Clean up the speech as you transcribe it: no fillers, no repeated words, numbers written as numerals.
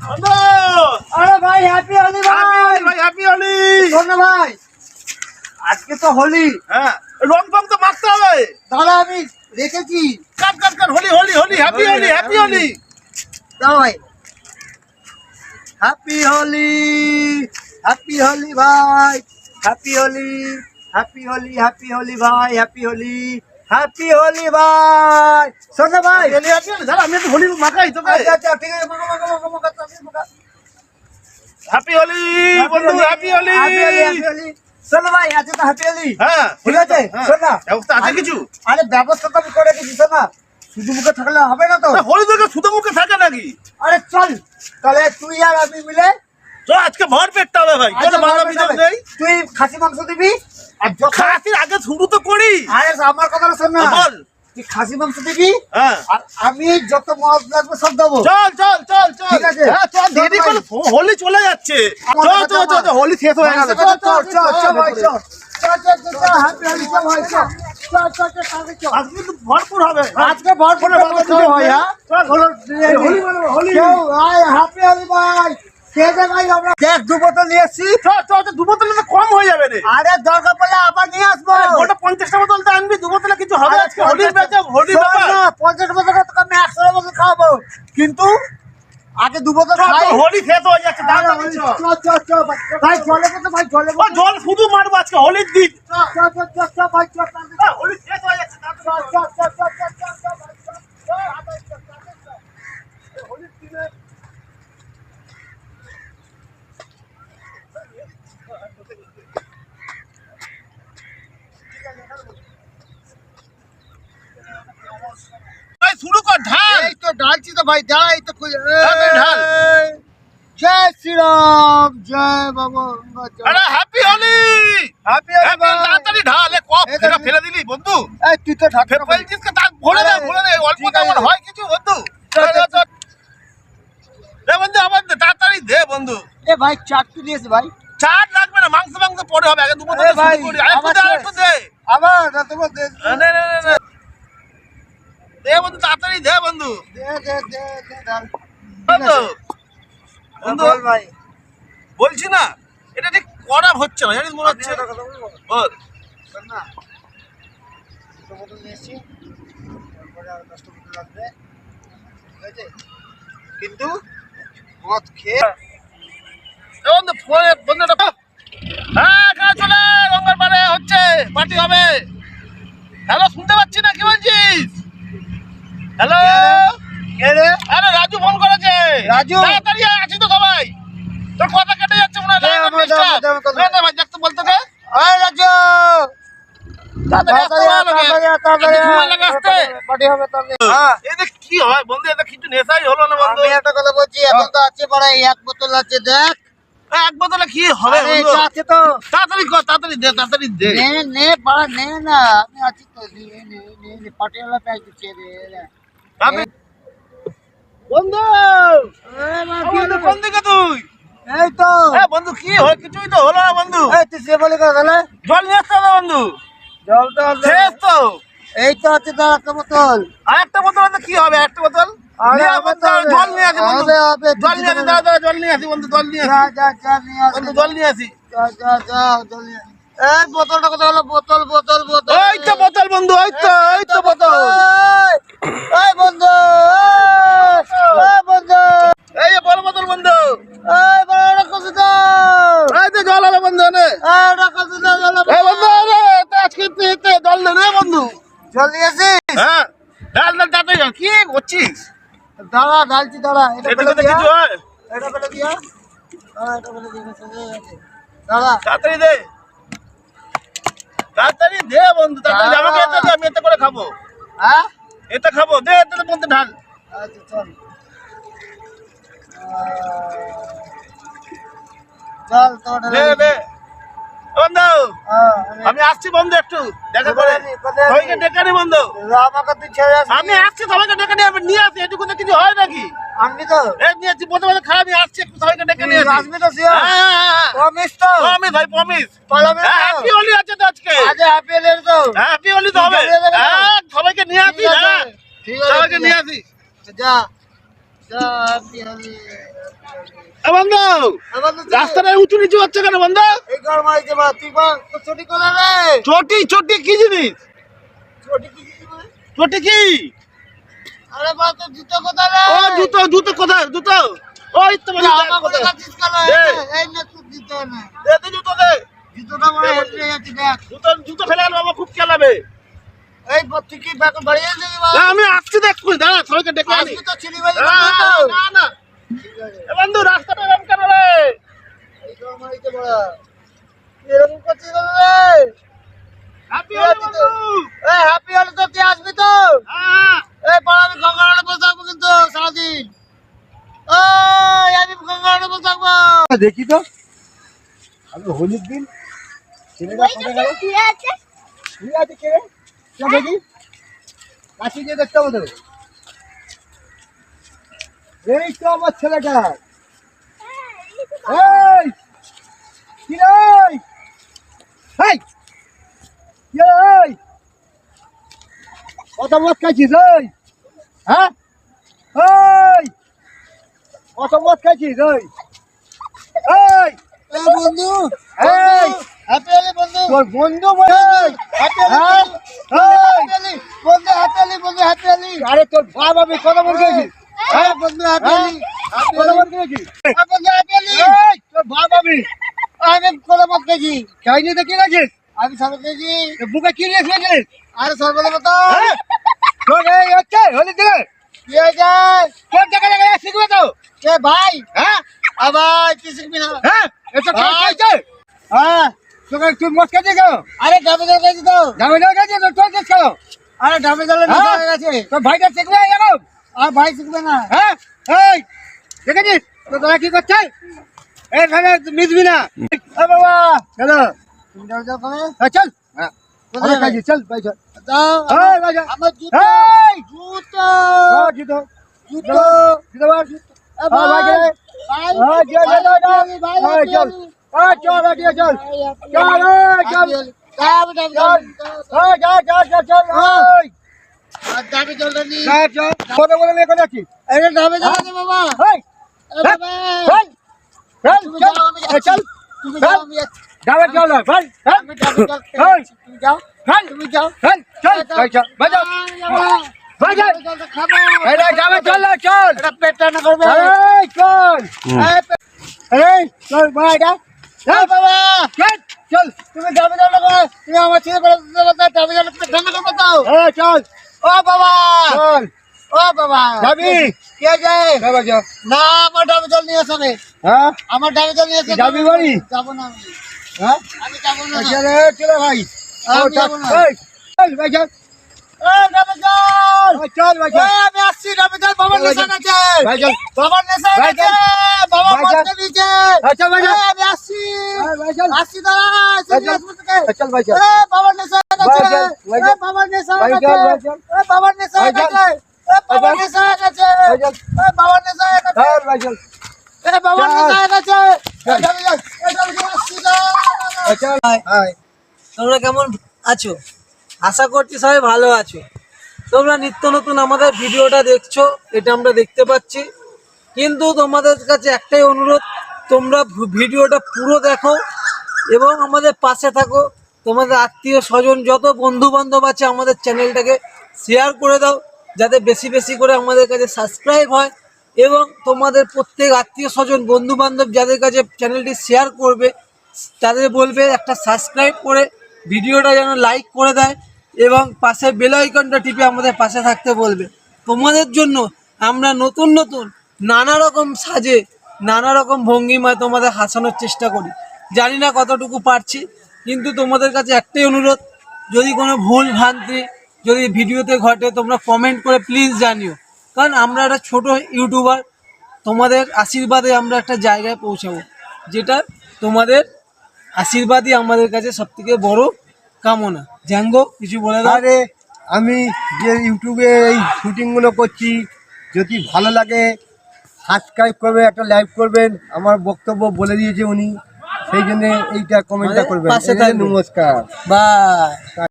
বন্ধু আরে ভাই হ্যাপি হোলি ভাই। হ্যাপি হোলি। শোনো ভাই, আজকে তো হোলি। হ্যাঁ, রং ফং তো মাখতে হবে। দাদা আমি রেখেছি। Cut cut cut, Holi Holi Holi, happy Holi happy Holi. দাও ভাই, হ্যাপি হোলি, হ্যাপি হোলি ভাই, happy Holi, happy Holi, happy Holi ভাই, হ্যাপি হোলি, হ্যাপি হোলি ভাই। শোনো ভাই, হ্যাপি হোলি। দাঁড়া, আমি একটু হোলি মাখাই তোকে। আচ্ছা আচ্ছা ঠিক আছে, মাখা। হ্যাপি হোলি বন্ধু, হ্যাপি হোলি। হ্যাপি হোলি। শোনো ভাই, আজকে তো হ্যাপি হোলি। হ্যাঁ ঠিক আছে, হ্যাঁ। শোন না, ব্যবস্থা আছে কিছু? আরে ব্যবস্থা তো আমি করে রেখেছি। শোন না, শুধু মুখে থাকলে হবে না তো। হোলি তোকে শুধু মুখে থাকে নাকি? আরে চল, তাহলে তুই আর আমি মিলে তো আজকে ভর পেটটা হবে ভাই, কোনো বাধা বিধান নেই। তুই খাসি মাংস দিবি আর খাসির আগে শুরু তো করি। আরে আমার কথাটা শোন না, বল। তুই খাসি মাংস দিবি হ্যাঁ, আর আমি যত মদ লাগবে সব দেবো। চল চল চল চল। ঠিক আছে। হ্যাঁ, চল, দেরি চল করলে হোলি চলে যাচ্ছে। আমার চল কথা চল চল বল। চল, হোলি শেষ হয়ে গেল। চল চল চল চল ভাই চল চল হ্যাপি হোলি চল ভাই চল তাহলে চল। আজকে কিন্তু ভরপুর হবে। আজকে ভরপুর ভাই। হ্যাঁ চল, হোলি বানাবো, হোলি। কেউ আয় হ্যাপি হোলি ভাই। কে যে ভাই আমরা দেখ 2 বোতল নিয়ে এসছি। চল চল চল, 2 বোতলে তো কম হয়ে যাবে রে। আরে দরকার পড়লে আবার নিয়ে আসবো। ওটা 50টা বোতল তো আনবি, 2 বোতলে কিছু হবে আজকে? হোলির ব্যাচে হোলির শোন ব্যাপার। না, 50 বোতল তোকে আমি 100 বোতল খাওয়াবো, কিন্তু আগে 2 বোতল চল, খাই। চল, হোলি শেষ হয়ে যাচ্ছে। আরে তাড়াতাড়ি চল। চল ভাই জলে কত ভাই জলে ও, জল শুধু মারবো আজকে হোলির দিন। চল ভাই চল হোলি শেষ হয়ে যাচ্ছে। হোলির দিনে ভাই শুরু কর, ঢাল। এই তো ঢালছি তো ভাই, দাঁড়া এই তো ঢাল। জয় শ্রীরাম, জয় বাবা। আরে হ্যাপি হোলি। হ্যাপি হোলি ভাই। তাড়াতাড়ি ঢাল। এ কপ এই তো এটা ফেলে দিলি বন্ধু। এই তুই তো ঢাক ফেলছিস কে? তার ভরে দে, ভরে দে। অল্প ঠিক তো আছে। আমার হয় কিছু বন্ধু। চল, চল, চল। দে বন্ধু, আবার দে, তাড়াতাড়ি দে বন্ধু। এ ভাই চাটু দিয়েছে ভাই। চাট লাগবে না, মাংস মাংস পরে হবে। আগে 2 বোতল এ ভাই, শুরু করি। আরেকটু আমার দে, শেষ। আরেকটু দে। আবার না তো বল দে নে নে নে নে। দে বন্ধু, তাড়াতাড়ি দে বন্ধু। দে ঢাল। বন্ধু বন্ধু বল ভাই। বলছি না, এটা ঠিক করা হচ্ছে না, জানিস মনে হচ্ছে। আমি একটা কথা বলবো? বল। শোন না, 2 বোতল নিয়ে এসছি, তারপরে আর 10টা বোতল লাগবে, ঠিক আছে? কিন্তু মদ খেয়ে এ বন্ধু, ফোনে বন্ধুটা। হ্যাঁ, কাজ চলে গঙ্গার পাড়ে হচ্ছে, পার্টি হবে। হ্যালো, শুনতে পাচ্ছি না, কি বলছিস? হ্যালো। কে রে? আরে রাজু ফোন করেছে। রাজু? তাড়াতাড়ি আয়, আছি তো সবাই। তোর কথা কেটে যাচ্ছে মনে হয়। দে আমার, দে আমার, দে আমার কথা। না ভাই, দেখতে বলতে দে। আয় রাজু, তাড়াতাড়ি আসতে বল ওকে। সময় লাগে আসতে। পার্টি হবে তাহলে। হ্যাঁ, এতে কি হয় বন্ধু? এটা কিছু নেশাই হলো না বন্ধু। আমি একটা কথা বলছি, এখন তো আছে পাড়ায় 1 বোতল আছে, দেখ। এক বোতলে কি হবে আরে বন্ধু? এটা আছে তো, তাড়াতাড়ি কর, তাড়াতাড়ি দে, তাড়াতাড়ি দে। নে পাড়া নে না, আমি আছি তো, নে পাটিয়ালা প্যাক দিচ্ছে রে। তাড়াতাড়ি। বন্ধু, বন্ধু কোন দিকে তুই? এই তো, এ বন্ধু, কি হয়? কিছুই তো হলো না বন্ধু। এই তুই সে বলে কথা তাহলে। জল নিয়ে আসতে হবে বন্ধু। জল তো আছে। শেষ তো। এই তো আছে তো একটা বোতল। আর একটা বোতল আছে, কি হবে? একটা বোতল আরে নিয়ে আয় হবে বন্ধু, তো হবে। জল নিয়ে আসি বন্ধু। হবে, জল নিয়ে আসি, দাঁড়া দাঁড়া, জল নিয়ে আসি বন্ধু, জল নিয়ে আসি যা নিয়ে আস। বন্ধু, জল নিয়ে আসি। যা জল নিয়ে আস। এই বোতলটা কথা হলো, বোতল। ওই তো বোতল বন্ধু, ওই তো বোতল। এই বন্ধু, এই বন্ধু, এই যে বড় বোতল বন্ধু। এই বড় কত দাও? এই তো জল হবে বন্ধু, নে। এই কত দাও জল? এই বন্ধু, রে, এটা আজকে তুই জল নে রে বন্ধু। জল দিয়েছিস? হ্যাঁ, ডাল ডাল তাড়াতাড়ি জল। কি করছিস? দাঁড়া ঢালছি, দাঁড়া। এটা এটা ফেলে তো দিয়া, কিছু হয়? এটা ফেলে দিয়া, এটা ফেলে দিয়া, দাঁড়া। তাড়াতাড়ি দে, তাড়াতাড়ি দে বন্ধু, তাড়াতাড়ি। আমাকে এতে দে, আমি এতে করে খাবো। হ্যাঁ, এতে খাবো, দে, এতে বন্ধু ঢাল। আচ্ছা চল। চল তো দে দে বন্ধু, আমি আসছি বন্ধু, একটু দেখা করে। সবাইকে ডেকে নি বন্ধু। আমাকে তুই ছেড়ে আসবি? আমি আসছি, সবাইকে ডেকে নিয়ে আমি নিয়ে আসি। এটুকু তো কিছু হয় নাকি? আনবি তো? এই নিয়ে আসছি, প্রথমে খারাপ। আমি আসছি, একটু সবাইকে ডেকে নিয়ে আসি। আসবি তো শিওর? হ্যাঁ, প্রমিস তো? প্রমিস ভাই, প্রমিস। প্রমিস তো? হ্যাপি হোলি আছে তো আজকে। আজ হ্যাপি হোলি তো? হ্যাপি হোলি তো হবে। ঠিক আছে, হ্যাঁ, সবাইকে নিয়ে আসি। ঠিক আছে, হ্যাঁ, ঠিক আছে, সবাইকে ঠিক নিয়ে আছে। আসি। যা। হ্যাপি হোলি এ বন্ধু রাস্তাটা উঁচু নিচু হচ্ছে কেন বন্ধু? এই গরম আইছে বা তুই বা তো ছুটি করে রে চটি চটি কি জিনিস? ছুটি কি মানে? চটি কি? আরে বা তো জুতো কোথায় রে ও জুতো জুতো কোথায় জুতো? ওই তো মানে আমার করে কাটিস কেন এই না তুই জুতো না দে দে জুতো দে। জুতোটা মনে হেঁটে যাচ্ছে দেখ জুতো জুতো ফেলে গেল বাবা, খুব খেলাবে। এই তুই কি ব্যাগ বাড়ি যাচ্ছে কি বা না আমি আসছি দেখুন, দাঁড়া সবাইকে ডেকে আনি। আজকে তো ছিলি বাড়ি না না না এ বন্ধু রাস্তাটা এরকম কেন রে? এই গরম আইছে বড়া এরকম করছিস কেন রে হ্যাপি হোলি বন্ধু। এই হ্যাপি হোলি তো তুই আসবি তো হ্যাঁ এই বড় আমি গঙ্গারানে বসে থাকবো কিন্তু সারাদিন আমি গঙ্গারানে বসে থাকবো দেখি তো আমি হোলির দিন ছেলেটা কোথায় গেল তুই আছে কে রে চল দেখি কাছে গিয়ে দেখতে হবে তো এই তো আমার ছেলেটা এই কি রে এই কি রে এই কত মদ খাইছিস এই হ্যাঁ এই কত মদ খাইছিস এই বন্ধু এই হ্যাপি হোলি বন্ধু তোর বন্ধু বলে হ্যাপি হোলি বন্ধু হ্যাপি হোলি বন্ধু হ্যাপি হোলি আরে তোর বাপ আমি কত মদ খাইছিস হ্যাঁ বন্ধু হ্যাপি হোলি কত মদ খাইছিস বন্ধু হ্যাপি হোলি এই তোর বাপ আমি কত মদ খাইছি খাইনি তো কি খাইছিস আমি সর্বত খাইছি বুকে কি নিয়ে খেয়েছিস আরে সর্বত মতো তোর এই হচ্ছে হোলি দিলে কি হয়েছে কোন জায়গায় শিখবে তো কে ভাই হ্যাঁ আবার কি শিখবি না হ্যাঁ এটা কি হয়েছে হ্যাঁ তোকে তুই মদ খাইছিস কেন আরে ডাবে জল খাইছি তো ডাবে জল খাইছিস তো তোর কেন আরে ডাবে জলে নেশা হয়ে গেছে তোর ভাইটা শিখবে এরকম আর ভাই শিখবে না হ্যাঁ এই দেখেছিস তো তোরা কি করছিস এখানে মিশবি না এ বাবা চলো তুমি যাও যাও কবে চল হ্যাঁ কোথায় খাইছিস চল ভাই চল যাও এই ভাই যা আমার জুতো জুতো জুতো জুতো জুতো বার ভাই ভাই ভাই চল চল চল চল চল চল চল ডাবে জলটা নি কত বলে নিয়ে কোথায় আছিস এই ডাবে জল আছে বাবা তুমি যাও আমি চল তুমি যাও আমি ডাবে জল ভাই আমি ডাবে জল তুমি যাও তুমি যাও চল ভাই চল ভাই যাও ভাই চল খাবো এই ডাবে চল চল এটা পেটটা না করবে এই চল এই চল ভাই যা চল বাবা চল চল তুমি ডাবে জল লাগো তুমি আমার ছেলে বলে ডাবে জল ঠান্ডা করবে তো এই চল ও বাবা চল ও বাবা যাবি কে যায় বাবা যাও না আমার ডাবে জল নিয়ে আসবে হ্যাঁ আমার ডাবে জল নিয়ে আসবে যাবি বাড়ি যাব না আমি হ্যাঁ আমি যাব না চলে চলে ভাই আমি যাব না এই চল ভাই চল এই ডাবে জল চল ভাই চল আমি আসছি ডাবে জল বাবার নেশা আছে ভাই চল বাবার নেশা আছে বাবা মারতে দিয়েছে আচ্ছা ভাই চল আমি আসছি ভাই চল আসছি দাঁড়া চল ভাই চল এই বাবার নেশা আছে এই বাবার নেশা আছে এই বাবার নেশা আছে বাবার নেশা আছে বাবার নেশা আছে ভাই চল এ বাবার নেশা আছে তোমরা কেমন আছো? আশা করছি সবাই ভালো আছো। তোমরা নিত্য নতুন আমাদের ভিডিওটা দেখছো, এটা আমরা দেখতে পাচ্ছি, কিন্তু তোমাদের কাছে একটাই অনুরোধ, তোমরা ভিডিওটা পুরো দেখো এবং আমাদের পাশে থাকো। তোমাদের আত্মীয় স্বজন যত বন্ধু বান্ধব আছে আমাদের চ্যানেলটাকে শেয়ার করে দাও, যাতে বেশি বেশি করে আমাদের কাছে সাবস্ক্রাইব হয়। এবং তোমাদের প্রত্যেক আত্মীয় স্বজন বন্ধু বান্ধব যাদের কাছে চ্যানেলটি শেয়ার করবে তাদের বলবে একটা সাবস্ক্রাইব করে ভিডিওটা যেন লাইক করে দেয় এবং পাশে বেল আইকনটা টিপে আমাদের পাশে থাকতে বলবে। তোমাদের জন্য আমরা নতুন নতুন নানা রকম সাজে নানা রকম ভঙ্গিমায় তোমাদের হাসানোর চেষ্টা করি। জানি না কতটুকু পারছি, কিন্তু তোমাদের কাছে একটাই অনুরোধ, যদি কোনো ভুল ভ্রান্তি যদি ভিডিওতে ঘটে তোমরা কমেন্ট করে প্লিজ জানিও, কারণ আমরা একটা ছোট ইউটিউবার, তোমাদের আশীর্বাদে আমরা একটা জায়গায় পৌঁছাবো, যেটা তোমাদের আশীর্বাদই আমাদের কাছে সবথেকে বড় কামনা। জ্যাঙ্গো কিছু বলে দাও। আরে আমি যে ইউটিউবে এই শুটিংগুলো করছি, যদি ভালো লাগে সাবস্ক্রাইব করবে, একটা লাইক করবেন, আমার বক্তব্য বলে দিয়েছে উনি, সেই জন্য এইটা কমেন্টটা করবেন। পাশে থাকবেন। নমস্কার, বাই।